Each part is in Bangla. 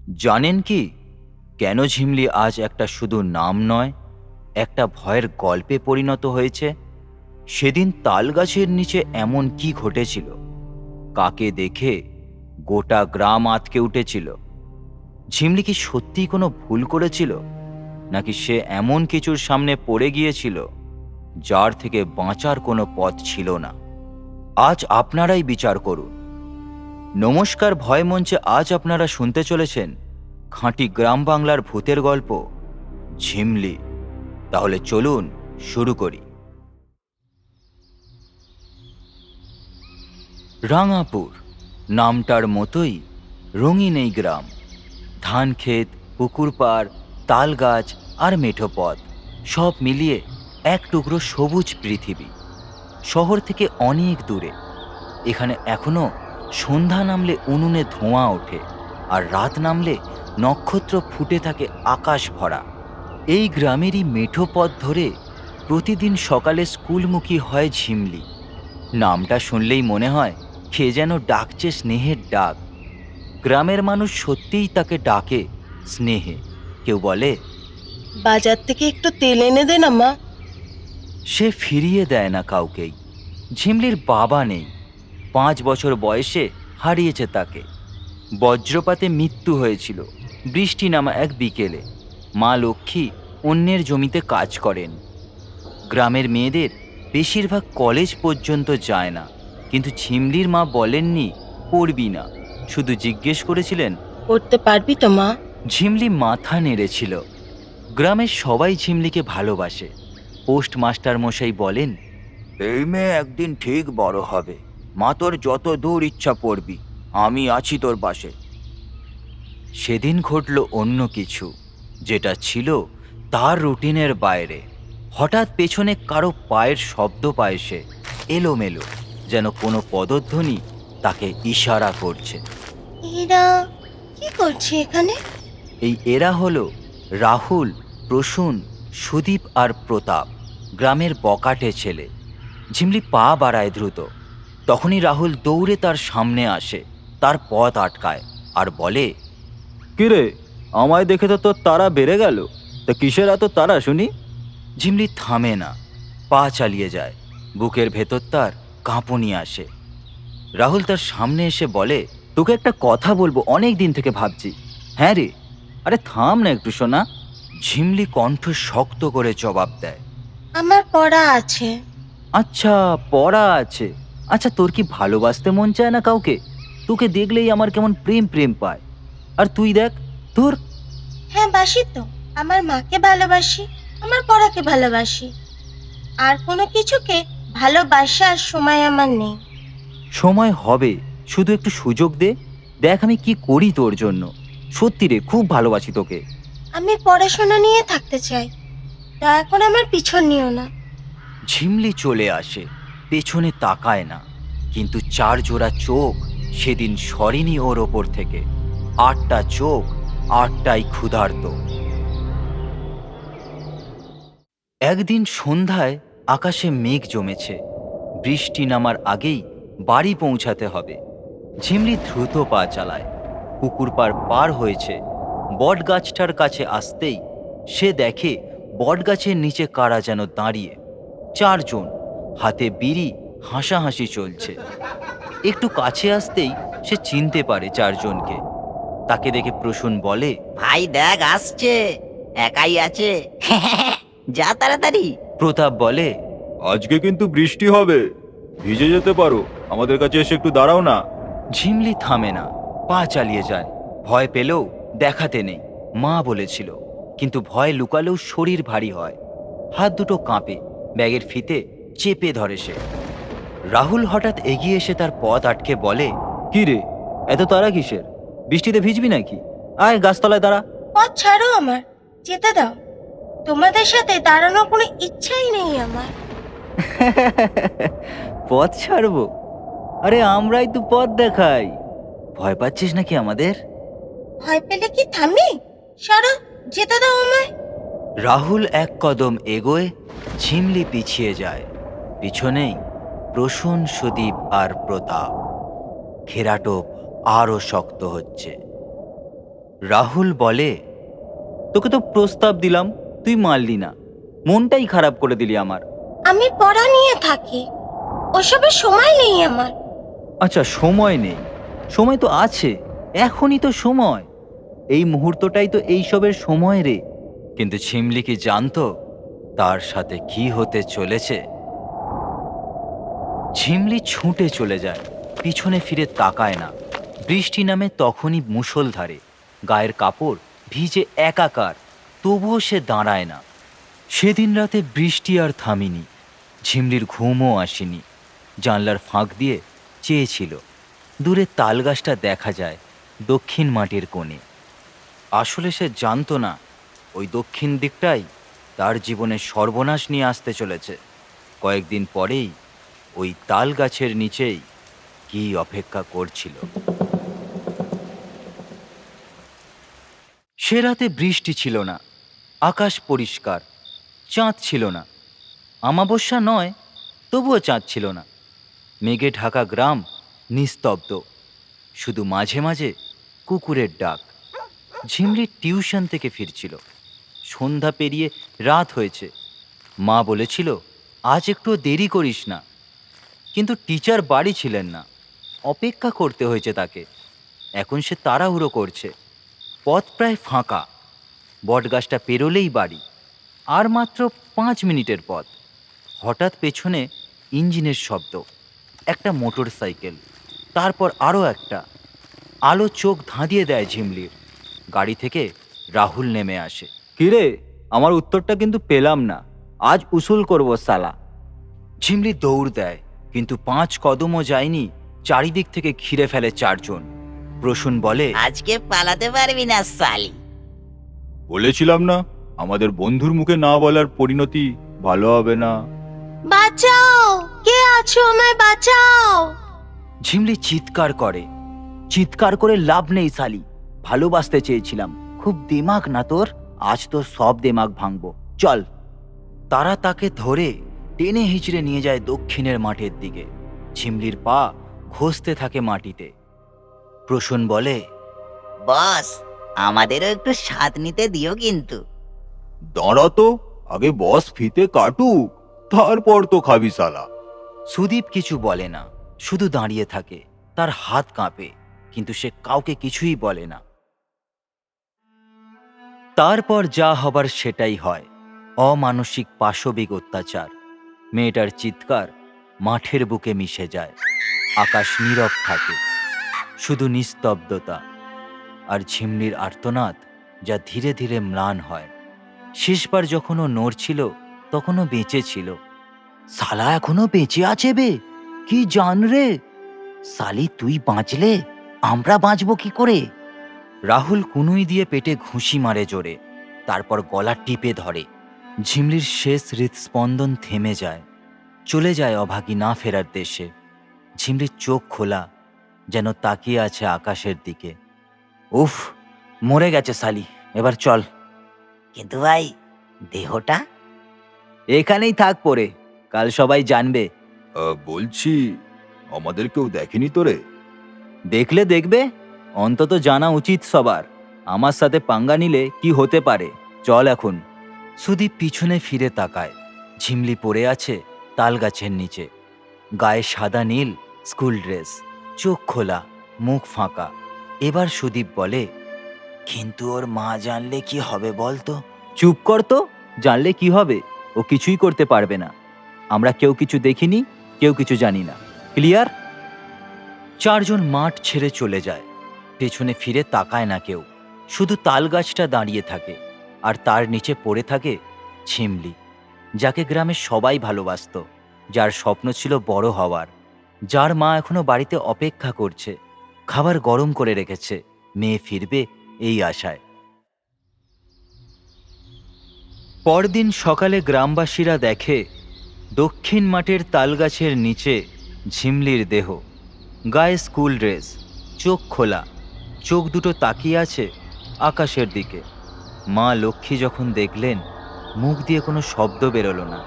জানেন কি কেন ঝিমলি আজ একটা শুধু নাম নয়, একটা ভয়ের গল্পে পরিণত হয়েছে? সেদিন তালগাছের নিচে এমন কি ঘটেছিল? কাকে দেখে গোটা গ্রাম আঁতকে উঠেছিল? ঝিমলি কি সত্যিই কোনো ভুল করেছিল, নাকি সে এমন কিছুর সামনে পড়ে গিয়েছিল যার থেকে বাঁচার কোনো পথ ছিল না? আজ আপনারাই বিচার করুন। নমস্কার, ভয় মঞ্চে আজ আপনারা শুনতে চলেছেন খাঁটি গ্রাম বাংলার ভূতের গল্প, ঝিমলি। তাহলে চলুন শুরু করি। রাঙাপুর নামটার মতোই রঙিন এই গ্রাম। ধান ক্ষেত, পুকুর পাড়, তাল গাছ আর মেঠো পথ সব মিলিয়ে এক টুকরো সবুজ পৃথিবী। শহর থেকে অনেক দূরে। এখানে এখনো সন্ধ্যা নামলে উনুনে ধোঁয়া ওঠে, আর রাত নামলে নক্ষত্র ফুটে থাকে আকাশ ভরা। এই গ্রামেরই মেঠো পথ ধরে প্রতিদিন সকালে স্কুলমুখী হয় ঝিমলি। নামটা শুনলেই মনে হয় কে যেন ডাকছে স্নেহের ডাক। গ্রামের মানুষ সত্যিই তাকে ডাকে স্নেহে। কেউ বলে, বাজার থেকে একটু তেল এনে দে না মা। সে ফিরিয়ে দেয় না কাউকেই। ঝিমলির বাবা নেই, 5 বছর বয়সে হারিয়েছে তাকে। বজ্রপাতে মৃত্যু হয়েছিল বৃষ্টি নামা এক বিকেলে। মা লক্ষ্মী অন্যের জমিতে কাজ করেন। গ্রামের মেয়েদের বেশিরভাগ কলেজ পর্যন্ত যায় না, কিন্তু ঝিমলির মা বলেননি পড়বি না, শুধু জিজ্ঞেস করেছিলেন, পড়তে পারবি তো মা? ঝিমলি মাথা নেড়েছিল। গ্রামের সবাই ঝিমলিকে ভালোবাসে। পোস্টমাস্টার মশাই বলেন, এই মেয়ে একদিন ঠিক বড় হবে, মা তোর যত দূর ইচ্ছা পড়বি, আমি আছি তোর পাশে। সেদিন ঘটল অন্য কিছু, যেটা ছিল তার রুটিনের বাইরে। হঠাৎ পেছনে কারো পায়ের শব্দ পায় সে, এলোমেলো, যেন কোনো পদধ্বনি তাকে ইশারা করছে। এরা কি করছে এখানে? এই এরা হলো রাহুল, প্রসূন, সুদীপ আর প্রতাপ, গ্রামের বকাটে ছেলে। ঝিমলি পা বাড়ায় দ্রুত। তখনই রাহুল দৌড়ে তার সামনে আসে, তার পথ আটকায় আর বলে, কিরে, আমায় দেখে তো তোর তারা বেড়ে গেল, তা কিসের এত তারা শুনি? ঝিমলি থামে না, পা চালিয়ে যায়। বুকের ভেতর তার কাঁপুনি আসে। রাহুল তার সামনে এসে বলে, তোকে একটা কথা বলবো, অনেক দিন থেকে ভাবছি। হ্যাঁ রে, আরে থাম না একটু শোনা। ঝিমলি কণ্ঠ শক্ত করে জবাব দেয়, আমার পড়া আছে। আচ্ছা, পড়া আছে। আচ্ছা, তোর কি ভালোবাসতে মন চায় না কাউকে? তোকে দেখলেই আমার কেমন প্রেম প্রেম পায়। আর তুই দেখ তোর। হ্যাঁ বাসি তো। আমার মাকে ভালোবাসি, আমার পড়াকে ভালোবাসি। আর কোনো কিছুকে ভালোবাসার সময় আমার নেই। সময় হবে, শুধু একটু সুযোগ দে। দেখ আমি কি করি তোর জন্য। সত্যি রে, খুব ভালোবাসি তোকে। আমি পড়াশোনা নিয়ে থাকতে চাই, দয়া করে আমার পিছন নিও না। ঝিমলি চলে আসে, পেছনে তাকায় না, কিন্তু 4 জোড়া চোখ সেদিন সরেনি ওর ওপর থেকে। 8টা চোখ, 8টাই ক্ষুধার্ত। একদিন সন্ধ্যায় আকাশে মেঘ জমেছে। বৃষ্টি নামার আগেই বাড়ি পৌঁছাতে হবে। ঝিমলি দ্রুত পা চালায়। পুকুর পার হয়েছে। বটগাছটার কাছে আসতেই সে দেখে বটগাছের নিচে কারা যেন দাঁড়িয়ে। 4 জন, হাতে বিড়ি, হাসাহাসি চলছে। একটু কাছে আসতেই সে চিনতে পারে 4জনকে। তাকে দেখে প্রসূন বলে, ভাই দেখ আসছে, একাই আছে। যা তাড়াতাড়ি। প্রতাপ বলে, আজকে কিন্তু বৃষ্টি হবে, ভিজে যেতে পারো, আমাদের কাছে এসে একটু দাঁড়াও না। ঝিমলি থামে না, পা চালিয়ে যায়। ভয় পেলেও দেখাতে নেই, মা বলেছিল। কিন্তু ভয় লুকালেও শরীর ভারী হয়। হাত দুটো কাঁপে, ব্যাগের ফিতে চেপে ধরে সে। রাহুল হঠাৎ এগিয়ে এসে তার পথ আটকে বলে, কি রে, এত তারা কিসের? বৃষ্টিতে ভিজবি নাকি? আয় গাছতলায় দাঁড়া। পথ ছাড়ো আমার, যেতে দাও। তোমাদের সাথে দাঁড়ানোর কোনো ইচ্ছাই নেই আমার। পথ ছাড়বো? আরে আমরাই তো পথ দেখাই। ভয় পাচ্ছিস নাকি আমাদের? ভয় পেলে কি থামি? সরো, যেতে দাও আমায়। রাহুল এক কদম এগোয়, ঝিমলি পিছিয়ে যায়। পিছনেই প্রসূন, সুদীপ আর প্রতাপ। ঘেরাটোপ আরো শক্ত হচ্ছে। রাহুল বলে, তোকে তো প্রস্তাব দিলাম, তুই মানলি না, মনটাই খারাপ করে দিলি আমার। আমি পড়া নিয়ে থাকি, ওসবের সময় নেই আমার। আচ্ছা, সময় নেই, সময় তো আছে, এখনই তো সময়, এই মুহূর্তটাই তো এইসবের সময় রে। কিন্তু ঝিমলি কি জানতো তার সাথে কি হতে চলেছে? ঝিমলি ছুটে চলে যায়, পিছনে ফিরে তাকায় না। বৃষ্টি নামে তখনই মুষলধারে, গায়ের কাপড় ভিজে একাকার, তবুও সে দাঁড়ায় না। সেদিন রাতে বৃষ্টি আর থামিনি, ঝিমলির ঘুমও আসেনি। জানলার ফাঁক দিয়ে চেয়েছিল, দূরে তালগাছটা দেখা যায় দক্ষিণ মাটির কোণে। আসলে সে জানতো না ওই দক্ষিণ দিকটাই তার জীবনে সর্বনাশ নিয়ে আসতে চলেছে। কয়েকদিন পরেই ওই তাল গাছের নিচেই কি অপেক্ষা করছিল। সে রাতে বৃষ্টি ছিল না, আকাশ পরিষ্কার, চাঁদ ছিল না। অমাবস্যা নয়, তবুও চাঁদ ছিল না। মেঘে ঢাকা গ্রাম নিস্তব্ধ, শুধু মাঝে মাঝে কুকুরের ডাক। ঝিমলি টিউশন থেকে ফিরছিল, সন্ধ্যা পেরিয়ে রাত হয়েছে। মা বলেছিল আজ একটু দেরি করিস না, কিন্তু টিচার বাড়ি ছিলেন না, অপেক্ষা করতে হয়েছে তাকে। এখন সে তাড়াহুড়ো করছে, পথ প্রায় ফাঁকা, বটগাছটা পেরোলেই বাড়ি, আর মাত্র 5 মিনিটের পথ। হঠাৎ পেছনে ইঞ্জিনের শব্দ, একটা মোটর সাইকেল, তারপর আরও একটা। আলো চোখ ধাঁধিয়ে দেয় ঝিমলির। গাড়ি থেকে রাহুল নেমে আসে। কিরে, আমার উত্তরটা কিন্তু পেলাম না, আজ উসুল করব সালা। ঝিমলি দৌড় দেয়, কিন্তু 5 কদমও যায়নি, চারিদিক থেকে ঘিরে ফেলে 4 জন। প্রসূন বলে, আজকে পালাতে পারবি না সালি। বলেছিলাম না, আমাদের বন্ধুর মুখে না বলার পরিণতি ভালো হবে না। বাঁচাও, কে আছো, আমায় বাঁচাও। ঝিমলি চিৎকার করে। চিৎকার করে লাভ নেই শালি, ভালোবাসতে চেয়েছিলাম, খুব দিমাগ না তোর, আজ তো সব দিমাগ ভাঙবো, চল। তারা তাকে ধরে টেনে হিচড়ে নিয়ে যায় দক্ষিণের মাঠের দিকে। ঝিমলির পা ঘষতে থাকে মাটিতে। প্রসূন বলে, বস, আমাদেরও একটু স্বাদ নিতে দিও কিন্তু। দাঁড়া তো, আগে বস ফিতে কাটুক, তারপর তো খাবি সালা। সুদীপ কিছু বলে না, শুধু দাঁড়িয়ে থাকে। তার হাত কাঁপে, কিন্তু সে কাউকে কিছুই বলে না। তারপর যা হবার সেটাই হয়, অমানসিক পাশবিক অত্যাচার। মেয়েটার চিৎকার মাঠের বুকে মিশে যায়। আকাশ নীরব থাকে, শুধু নিস্তব্ধতা আর ঝিমলির আর্তনাদ, যা ধীরে ধীরে ম্লান হয়। শেষবার যখন ও নড়ছিল তখনও বেঁচে ছিল। শালা এখনো বেঁচে আছে বে, কি জান রে। শালি তুই বাঁচলে আমরা বাঁচবো কি করে? রাহুল কুনুই দিয়ে পেটে ঘুষি মারে জোরে, তারপর গলা টিপে ধরে। ঝিমলির শেষ হৃৎস্পন্দন থেমে যায়, চলে যায় অভাগী না ফেরার দেশে। ঝিমলির চোখ খোলা, যেন তাকিয়ে আছে আকাশের দিকে। উফ, মরে গেছে শালি, এবার চল। কিন্তু ভাই, দেহটা? এখানেই থাক পড়ে, কাল সবাই জানবে। বলছি, আমাদের কেউ দেখেনি তোরে? দেখলে দেখবে, অন্তত জানা উচিত সবার। আমার সাথে পাঙ্গা নিলে কি হতে পারে, চল এখন। সুদীপ পিছনে ফিরে তাকায়। ঝিমলি পড়ে আছে তালগাছের নিচে, গায়ে সাদা নীল স্কুল ড্রেস, চোখ খোলা, মুখ ফাঁকা। এবার সুদীপ বলে, কিন্তু ওর মা জানলে কি হবে বলতো? চুপ কর তো, জানলে কি হবে? ও কিছুই করতে পারবে না। আমরা কেউ কিছু দেখিনি, কেউ কিছু জানি না, ক্লিয়ার? 4 জন মাঠ ছেড়ে চলে যায়, পেছনে ফিরে তাকায় না কেউ। শুধু তালগাছটা দাঁড়িয়ে থাকে, আর তার নিচে পড়ে থাকে ঝিমলি, যাকে গ্রামে সবাই ভালোবাসত, যার স্বপ্ন ছিল বড় হওয়ার, যার মা এখনো বাড়িতে অপেক্ষা করছে, খাবার গরম করে রেখেছে, মেয়ে ফিরবে এই আশায়। পরদিন সকালে গ্রামবাসীরা দেখে দক্ষিণ মাঠের তালগাছের নিচে ঝিমলির দেহ, গায়ে স্কুল ড্রেস, চোখ খোলা, চোখ দুটো তাকিয়ে আছে আকাশের দিকে। মা লক্ষ্মী যখন দেখলেন, মুখ দিয়ে কোনো শব্দ বেরোলো না,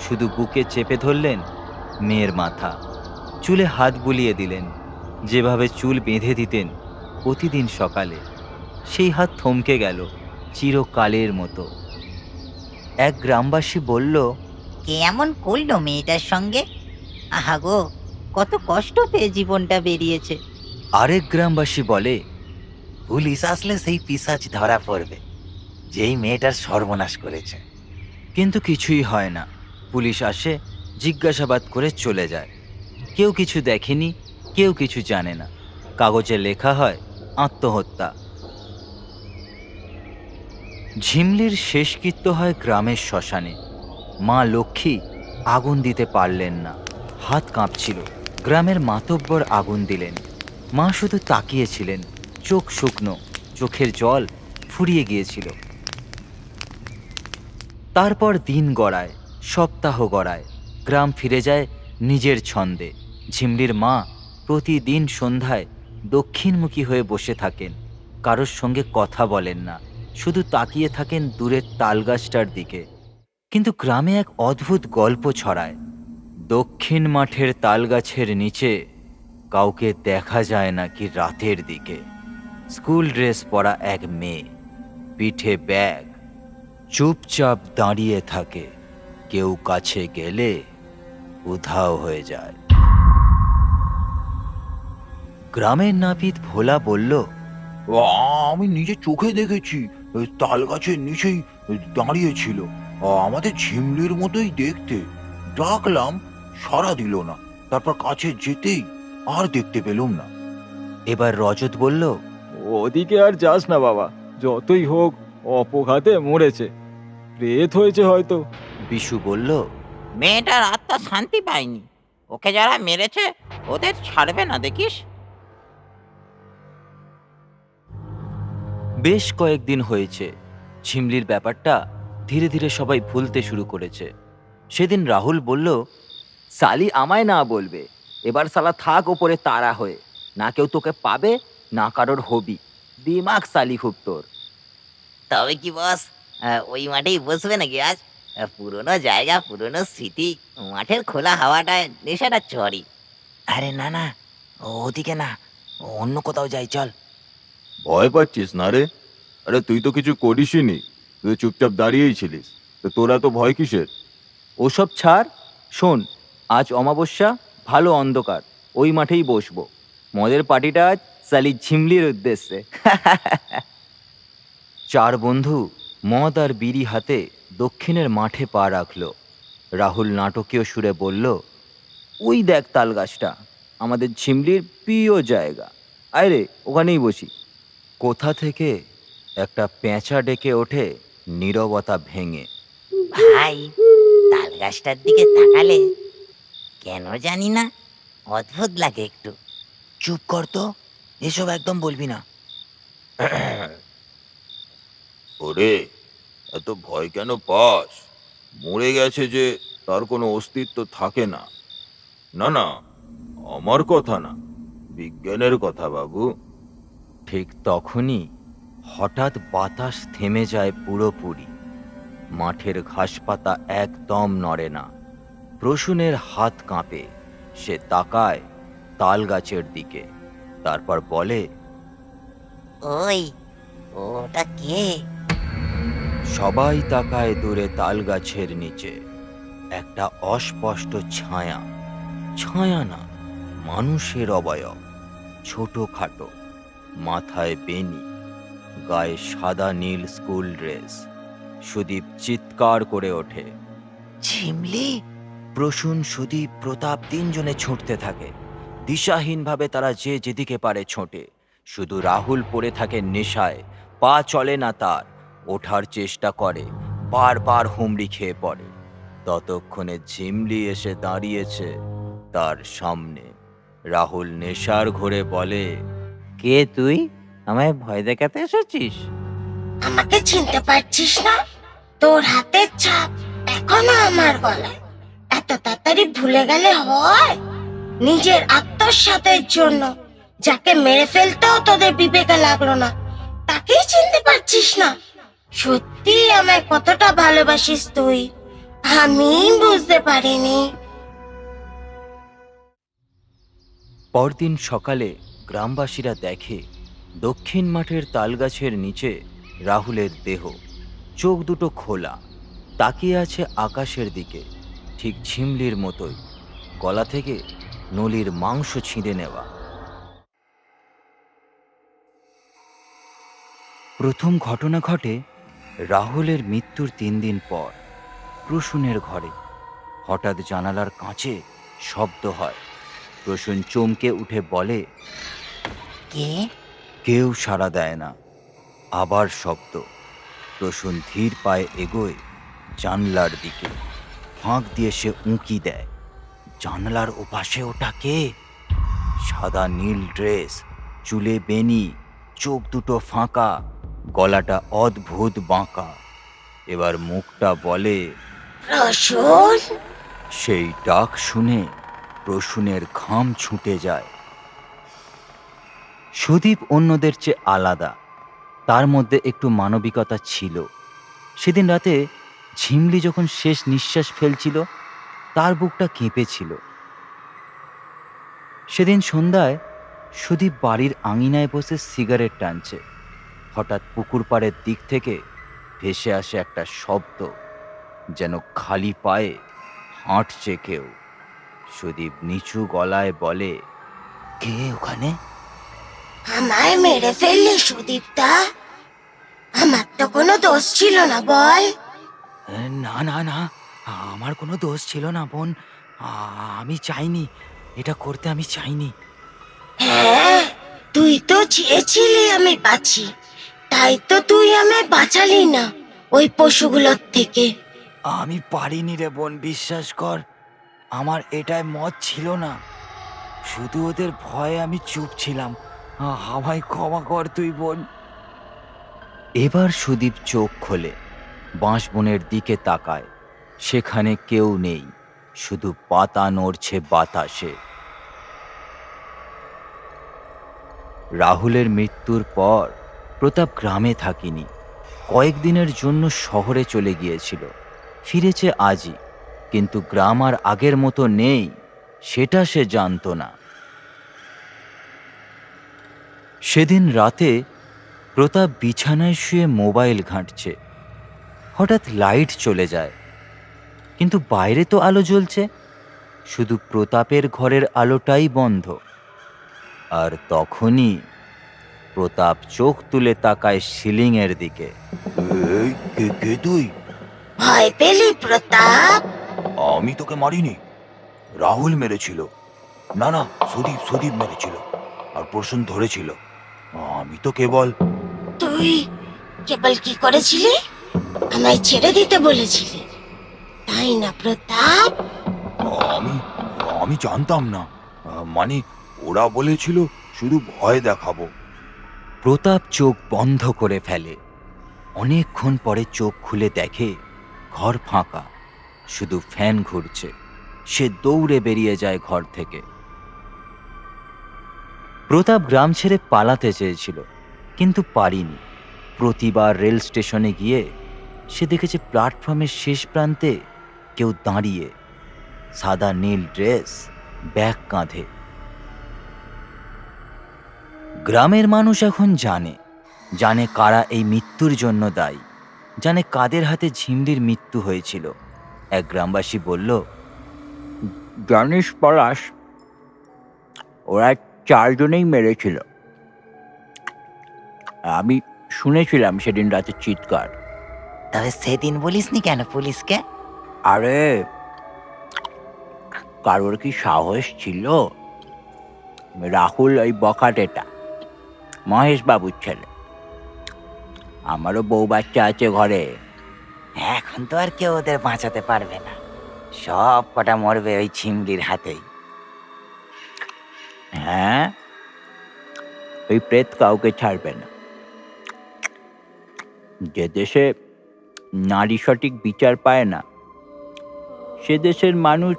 শুধু বুকে চেপে ধরলেন মেয়ের মাথা, চুলে হাত বুলিয়ে দিলেন, যেভাবে চুল বেঁধে দিতেন প্রতিদিন সকালে। সেই হাত থমকে গেল চিরকালের মতো। এক গ্রামবাসী বলল, কে এমন করলো মেয়েটার সঙ্গে? আহা গো, কত কষ্ট পেয়ে জীবনটা বেরিয়েছে। আরেক গ্রামবাসী বলে, পুলিশ আসলে সেই পিশাচ ধরা পড়বে, যেই মেয়েটার সর্বনাশ করেছে। কিন্তু কিছুই হয় না। পুলিশ আসে, জিজ্ঞাসাবাদ করে চলে যায়। কেউ কিছু দেখেনি, কেউ কিছু জানে না। কাগজে লেখা হয় আত্মহত্যা। ঝিমলির শেষকৃত্য হয় গ্রামের শ্মশানে। মা লক্ষ্মী আগুন দিতে পারলেন না, হাত কাঁপছিল। গ্রামের মাতব্বর আগুন দিলেন। মা শুধু তাকিয়েছিলেন, চোখ শুকনো, চোখের জল ফুরিয়ে গিয়েছিল। তারপর দিন গড়ায়, সপ্তাহ গড়ায়, গ্রাম ফিরে যায় নিজের ছন্দে। ঝিমলির মা প্রতিদিন সন্ধ্যায় দক্ষিণমুখী হয়ে বসে থাকেন, কারোর সঙ্গে কথা বলেন না, শুধু তাকিয়ে থাকেন দূরের তালগাছটার দিকে। কিন্তু গ্রামে এক অদ্ভুত গল্প ছড়ায়। দক্ষিণ মাঠের তালগাছের নিচে কাউকে দেখা যায় নাকি রাতের দিকে। স্কুল ড্রেস পরা এক মেয়ে, পিঠে ব্যাগ, চুপচাপ দাঁড়িয়ে থাকে। কেউ কাছে গেলে উধাও হয়ে যায়। গ্রামের নাপিত ভোলা বলল, আমি নিজে চোখে দেখেছি, ওই তাল গাছের নিচেই দাঁড়িয়েছিল। আমাদের ঝিমলির মতোই দেখতে। ডাকলাম, সাড়া দিল না। তারপর কাছে যেতেই আর দেখতে পেলুম না। এবার রজত বলল, ওদিকে আর যাস না বাবা, যতই হোক অপঘাতে মরেছে, প্রেত হয়েছে হয়তো। বিশু বলল, মেয়েটার আত্মা শান্তি পায়নি, ওকে যারা মেরেছে ওদের ছাড়বে না দেখিস। বেশ কয়েকদিন হয়েছে ঝিমলির ব্যাপারটা ধীরে ধীরে সবাই ভুলতে শুরু করেছে। সেদিন রাহুল বলল, সালি আমায় না বলবে, এবার সালা থাক ওপরে তারা হয়ে, না কেউ তোকে পাবে না কারোর হবি। দিমাগ সালি খুব তোর। তবে কি বস, ওই মাঠেই বসবে নাকি আজ? পুরনো জায়গা, পুরনো স্মৃতি, মাঠের খোলা হাওয়াটায় নেশাটা চড়ি। আরে না না, ওদিকে না, অন্য কোথাও যাই, চল। ভয় পাচ্ছিস না রে? আরে তুই তো কিছু করিসনি, তুই চুপচাপ দাঁড়িয়েই ছিলিস, তো তোরা তো ভয় কিসের? ওসব ছাড়। শোন, আজ অমাবস্যা, ভালো অন্ধকার, ওই মাঠেই বসবো। মদের পার্টিটা আজ সালি ঝিমলির উদ্দেশ্যে। চার বন্ধু মদ আর বিড়ি হাতে দক্ষিণের মাঠে পা রাখল। রাহুল নাটকীয় সুরে বলল, ওই দেখ তাল গাছটা, আমাদের ঝিমলির প্রিয় জায়গা, আয় রে ওখানেই বসি। কোথা থেকে একটা পেঁচা ডেকে ওঠে নীরবতা ভেঙে। ভাই, তাল গাছটার দিকে তাকালে কেন জানি না অদ্ভুত লাগে একটু। চুপ কর তো, এসব একদম বলবি না। ওরে, এত ভয় কেন পাস? মরে গেছে যে তার কোনো অস্তিত্ব থাকে না। না না, আমার কথা না, বিজ্ঞানের কথা বাবু। ঠিক তখনই হঠাৎ বাতাস থেমে যায় পুরোপুরি। মাঠের ঘাসপাতা একদম নড়ে না। প্রসূনের হাত কাঁপে। সে তাকায় তাল গাছের দিকে, তারপর বলে, ওই, ওটা কে? সবাই তাকায় দূরে তাল গাছের নিচে। একটা অস্পষ্ট ছায়া, ছায়া না, মানুষের অবয়ব, ছোটখাটো, মাথায় বেনি, গায়ে সাদা নীল স্কুল ড্রেস। সুদীপ চিৎকার করে ওঠে, ঝিমলি! প্রসূন, সুদীপ, প্রতাপ তিনজনে ছুটতে থাকে। দিশাহীনভাবে তারা যে যেদিকে পারে ছোটে। শুধু রাহুল পড়ে থাকে নেশায়, পা চলে না তার। ওঠার চেষ্টা করে, বারবার হুমড়ি খেয়ে পড়ে। ততক্ষণে ঝিমলি এসে দাঁড়িয়েছে তার সামনে। রাহুল নেশার ঘোরে বলে, কে তুই? আমায় ভয় দেখাতে এসেছিস? আমাকে চিনতে পারছিস না? তোর হাতের ছাপ এখনো আমার গলায়। এত তাড়াতাড়ি ভুলে গেলে হয়? নিজের আত্মসাতের জন্য যাকে মেরে ফেলতেও তোদের বিবেকে লাগলো না, তাকেই চিনতে পারছিস না? সত্যি আমায় কতটা ভালোবাসিস তুই, আমি বুঝতে পারিনি। পরদিন সকালে গ্রামবাসীরা দেখে দক্ষিণ মাঠের তালগাছের নিচে রাহুলের দেহ, চোখ দুটো খোলা, তাকিয়ে আছে আকাশের দিকে, ঠিক ঝিমলির মতোই, গলা থেকে নলির মাংস ছিঁড়ে নেওয়া। প্রথম ঘটনা ঘটে রাহুলের মৃত্যুর 3 দিন পর। প্রসূনের ঘরে হঠাৎ জানালার কাঁচে শব্দ হয়। প্রসূন চমকে উঠে বলে, কে? কেউ সাড়া দেয় না। আবার শব্দ। প্রসূন ধীর পায়ে এগোয় জানলার দিকে। ফাঁক দিয়ে সে উঁকি দেয়। জানলার ওপাশে ওটা কে? সাদা নীল ড্রেস, চুলে বেনি, চোখ দুটো ফাঁকা, গলাটা অদ্ভুত বাঁকা। এবার মুখটা বলে। রসুন, সেই ডাক শুনে প্রসূনের ঘাম ছুটে যায়। সুদীপ অন্যদের চেয়ে আলাদা। তার মধ্যে একটু মানবিকতা ছিল। সেদিন রাতে ঝিমলি যখন শেষ নিঃশ্বাস ফেলছিল, তার বুকটা কেঁপেছিল। সেদিন সন্ধ্যায় সুদীপ বাড়ির আঙিনায় বসে সিগারেট টানছে। হঠাৎ পুকুর পাড়ের দিক থেকে ভেসে আসে একটা শব্দ, যেন খালি পায়ে হাঁটছে কেউ। সুদীপ নিচু গলায় বলে, কে ওখানে? আমায় মেরে ফেললি সুদীপদা? আমার তো কোনো দোষ ছিল না, বল। না না না, আমার কোনো দোষ ছিল না বোন। আমি চাইনি, এটা করতে আমি চাইনি। হ্যাঁ, তুই তো চেয়েছিলি আমি বাঁচি, তাই তো তুই আমায় বাঁচালি না ওই পশুগুলোর থেকে। আমি পারিনি রে বোন, বিশ্বাস কর। আমার এটায় মত ছিল না, শুধু ওদের ভয়ে আমি চুপ ছিলাম। আমায় ক্ষমা কর তুই বোন। এবার সুদীপ চোখ খোলে, বাঁশবনের দিকে তাকায়। সেখানে কেউ নেই, শুধু পাতা নড়ছে বাতাসে। রাহুলের মৃত্যুর পর প্রতাপ গ্রামে থাকিনি। কয়েকদিনের জন্য শহরে চলে গিয়েছিল। ফিরেছে আজই, কিন্তু গ্রাম আর আগের মতো নেই, সেটা সে জানতো না। সেদিন রাতে প্রতাপ বিছানায় শুয়ে মোবাইল ঘাঁটছে। হঠাৎ লাইট চলে যায়, কিন্তু বাইরে তো আলো জ্বলছে, শুধু প্রতাপের ঘরের আলোটাই বন্ধ। আর তখনই প্রতাপ চোখ তুলে তাকায় সিলিংয়ের দিকে। এই কে কে তুই? ভয় পেলি প্রতাপ? আমি তোকে মারিনি, রাহুল মেরেছিল। না না, সুদীপ সুদীপ মেরেছিল, আর প্রসূন ধরেছিল। আমি তো কেবল। তুই কেবল কি করেছিলি? আমায় ছেড়ে দিতে বলেছিলি, তাই না প্রতাপ? আমি আমি জানতাম না, মানে ওরা বলেছিল শুধু ভয় দেখাবো। প্রতাপ চোখ বন্ধ করে ফেলে। অনেকক্ষণ পরে চোখ খুলে দেখে ঘর ফাঁকা, শুধু ফ্যান ঘুরছে। সে দৌড়ে বেরিয়ে যায় ঘর থেকে। প্রতাপ গ্রাম ছেড়ে পালাতে চেয়েছিল, কিন্তু পারিনি। প্রতিবার রেল স্টেশনে গিয়ে সে দেখেছে প্ল্যাটফর্মের শেষ প্রান্তে কেউ দাঁড়িয়ে, সাদা নীল ড্রেস, ব্যাগ কাঁধে। গ্রামের মানুষ এখন জানে কারা এই মৃত্যুর জন্য দায়ী, জানে কাদের হাতে ঝিমলির মৃত্যু হয়েছিল। এক গ্রামবাসী বলল, জানিস পলাশ, ওরা 4 জনেই মেরেছিল। আমি শুনেছিলাম সেদিন রাতে চিৎকার। তবে সেদিন বলিসনি কেন পুলিশকে? আরে, কারোর কি সাহস ছিল? রাহুল ওই বখাটেটা, মহেশ বাবুর ছেলে। আমারও বউ বাচ্চা আছে ঘরে। এখন তো আর কেউ ওদের বাঁচাতে পারবে না, সব কটা মরবে ওই ঝিমলির হাতেই। হ্যাঁ, ওই প্রেত কাউকে ছাড়বে না। যে দেশে নারী সঠিক বিচার পায় না, সে দেশের মানুষ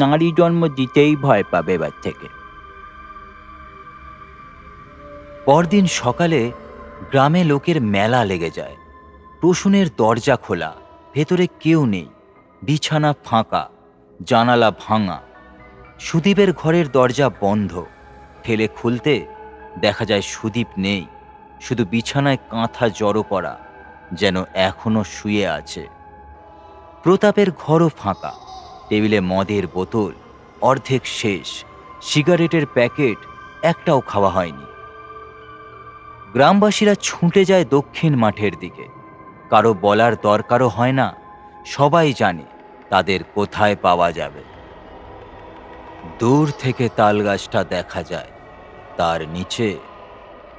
নারী জন্ম দিতেই ভয় পাবে এবার থেকে। পরদিন সকালে গ্রামে লোকের মেলা লেগে যায়। প্রসূনের দরজা খোলা, ভেতরে কেউ নেই, বিছানা ফাঁকা, জানালা ভাঙা। সুদীপের ঘরের দরজা বন্ধ। ঠেলে খুলতে দেখা যায় সুদীপ নেই, শুধু বিছানায় কাঁথা জড়ো করা, যেন এখনো শুয়ে আছে। প্রতাপের ঘরও ফাঁকা, টেবিলে মদের বোতল অর্ধেক শেষ, সিগারেটের প্যাকেট একটাও খাওয়া হয়নি। গ্রামবাসীরা ছুটে যায় দক্ষিণ মাঠের দিকে। কারো বলার দরকারও হয় না, সবাই জানে তাদের কোথায় পাওয়া যাবে। দূর থেকে তালগাছটা দেখা যায়, তার নিচে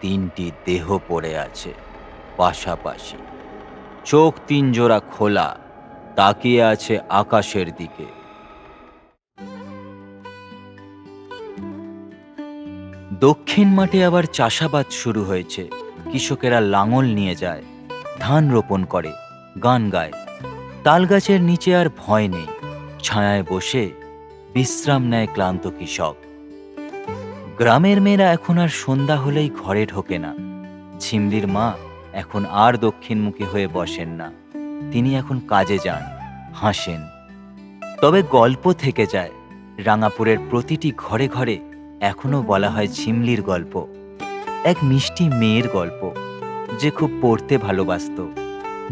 3টি দেহ পড়ে আছে পাশাপাশি, চোখ 3 জোড়া খোলা, তাকিয়ে আছে আকাশের দিকে। দক্ষিণ মাঠে আবার চাষাবাদ শুরু হয়েছে। কৃষকেরা লাঙল নিয়ে যায়, ধান রোপণ করে, গান গায়। তালগাছের নিচে আর ভয় নেই, ছায়ায় বসে বিশ্রাম নেয় ক্লান্ত কৃষক। গ্রামের মেয়েরা এখন আর সন্ধ্যা হলেই ঘরে ঢোকে না। ঝিমলির মা এখন আর দক্ষিণমুখী হয়ে বসেন না, তিনি এখন কাজে যান, হাসেন। তবে গল্প থেকে যায়। রাঙাপুরের প্রতিটি ঘরে ঘরে এখনো বলা হয় ঝিমলির গল্প, এক মিষ্টি মেয়ের গল্প, যে খুব পড়তে ভালোবাসত,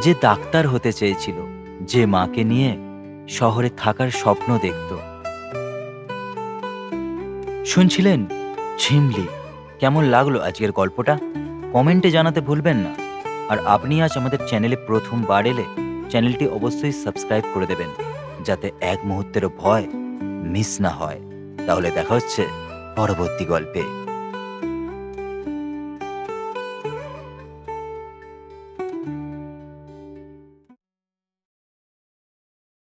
যে ডাক্তার হতে চেয়েছিল, যে মাকে নিয়ে শহরে থাকার স্বপ্ন দেখত। শুনছিলেন ঝিমলি। কেমন লাগলো আজকের গল্পটা কমেন্টে জানাতে ভুলবেন না। আর আপনি আজ আমাদের চ্যানেলে প্রথমবার এলে চ্যানেলটি অবশ্যই সাবস্ক্রাইব করে দেবেন, যাতে এক মুহূর্তেরও ভয় মিস না হয়। তাহলে দেখা হচ্ছে পরবর্তী গল্পে।